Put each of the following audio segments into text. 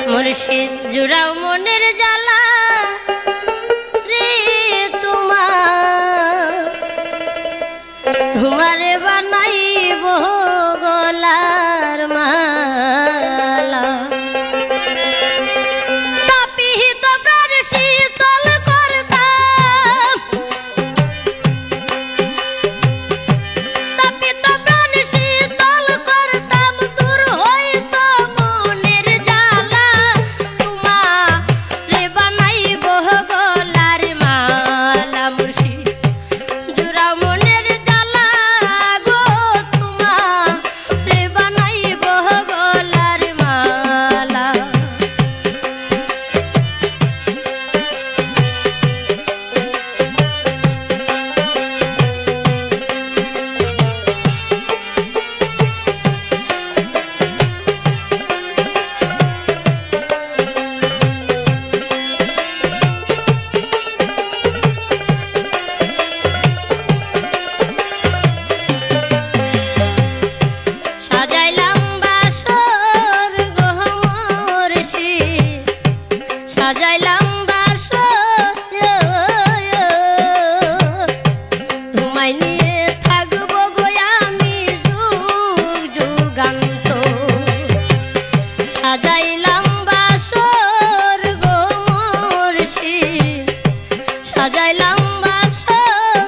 মুর্শিদ জুড়াও মনের জ্বালা রে তোমারে বানাইব গলার মালা তাপিত প্রাণ শীতল করতাম তাপিত প্রাণ শীতল করতাম দূর হইত মনের জ্বালা তোমারে বানাইব গলার মালা মুর্শিদ জুড়াও মনের জ্বালা গো তোমারে বানাইব গলার মালা সাজাইলাম বাসর গো মুর্শিদ সাজাইলাম বাসর তোমায় নিয়ে থাকবো গো আমি যুগ যুগান্ত সাজাইলাম বাসর গো মুর্শিদ সাজাইলাম বাসর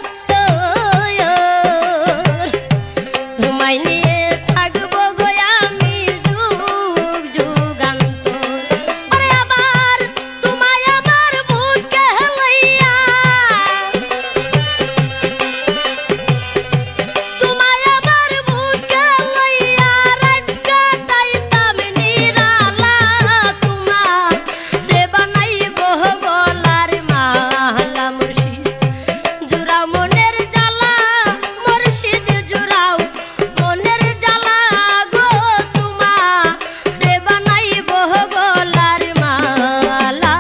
তোমায় নিয়ে থাকবো গো আমি যুগ যুগান্ত আরে আবার তোমায় আমার বুকে লইয়া তোমায় আমার বুকে লইয়া রাখা তাইতাম নিরালা তোমারে বানাইব গলার মালা মুর্শিদ জুড়াও মনের জ্বালা মুর্শিদ জুড়াও মনের জ্বালা গো তোমারে বানাইব গলার মালা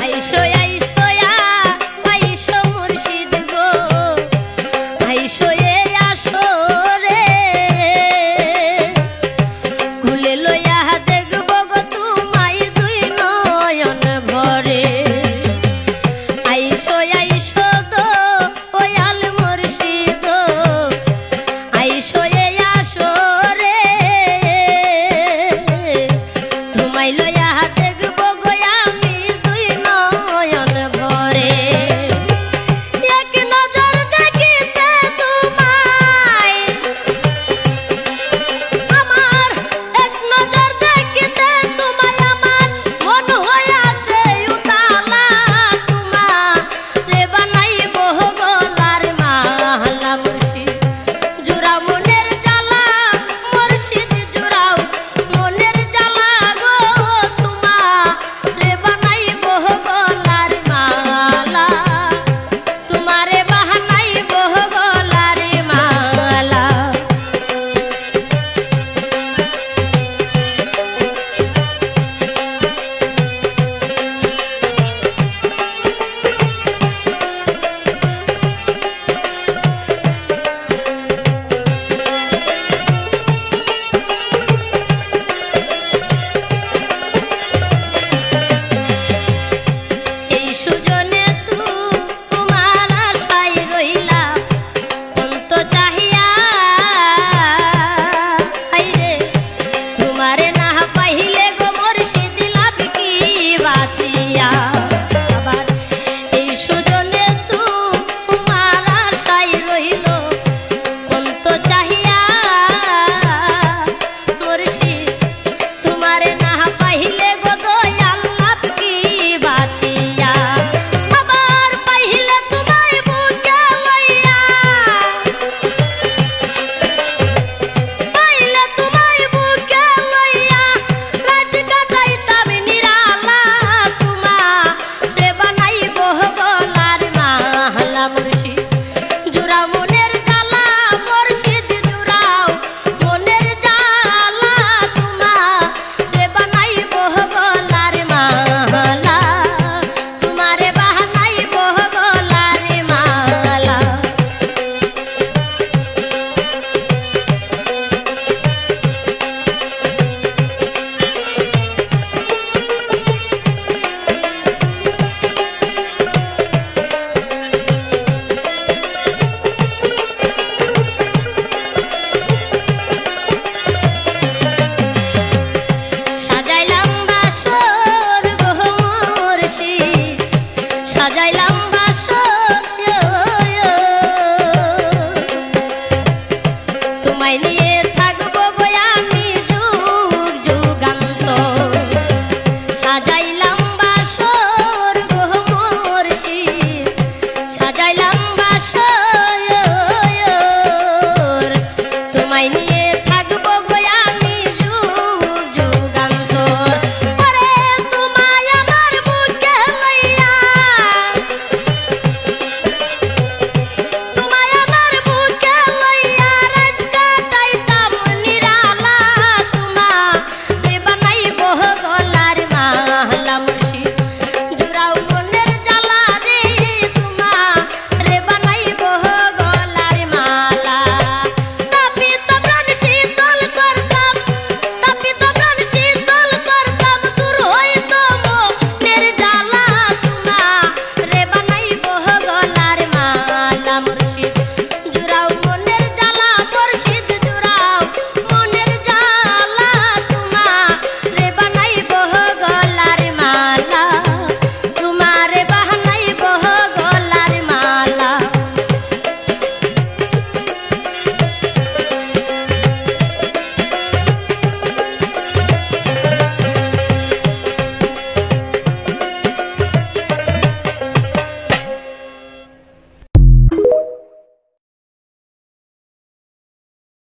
আইসো আইসো আইসো মুর্শিদ গো আইসো এ আসো রে কুলে লইয়া দেখব গো তোমায় দুই নয়ন ভরে আইসো আইসো গো ওয়াল মুর্শিদ গো আইসো এ আসো রে তোমায় লইয়া দেখব গো আমি দুই নয়ন ভরে এক নজর দেখিতে তোমায় আমার এক নজর দেখিতে তোমায় আমার মন হইয়াছে উতালা তোমারে বানাইব গলার মালা মুর্শিদ জুড়াও মনের জ্বালা মুর্শিদ জুড়াও মনের জ্বালা গো তোমারে বানাইব গলার মালা তোমারে বানাইব গলার মালা এই সুজনে তোমার আশায় রইলাম অন্ত চাহিয়া হাইরে তোমারে না পাইলে গো মুর্শিদ লাভ কি বাঁচিয়া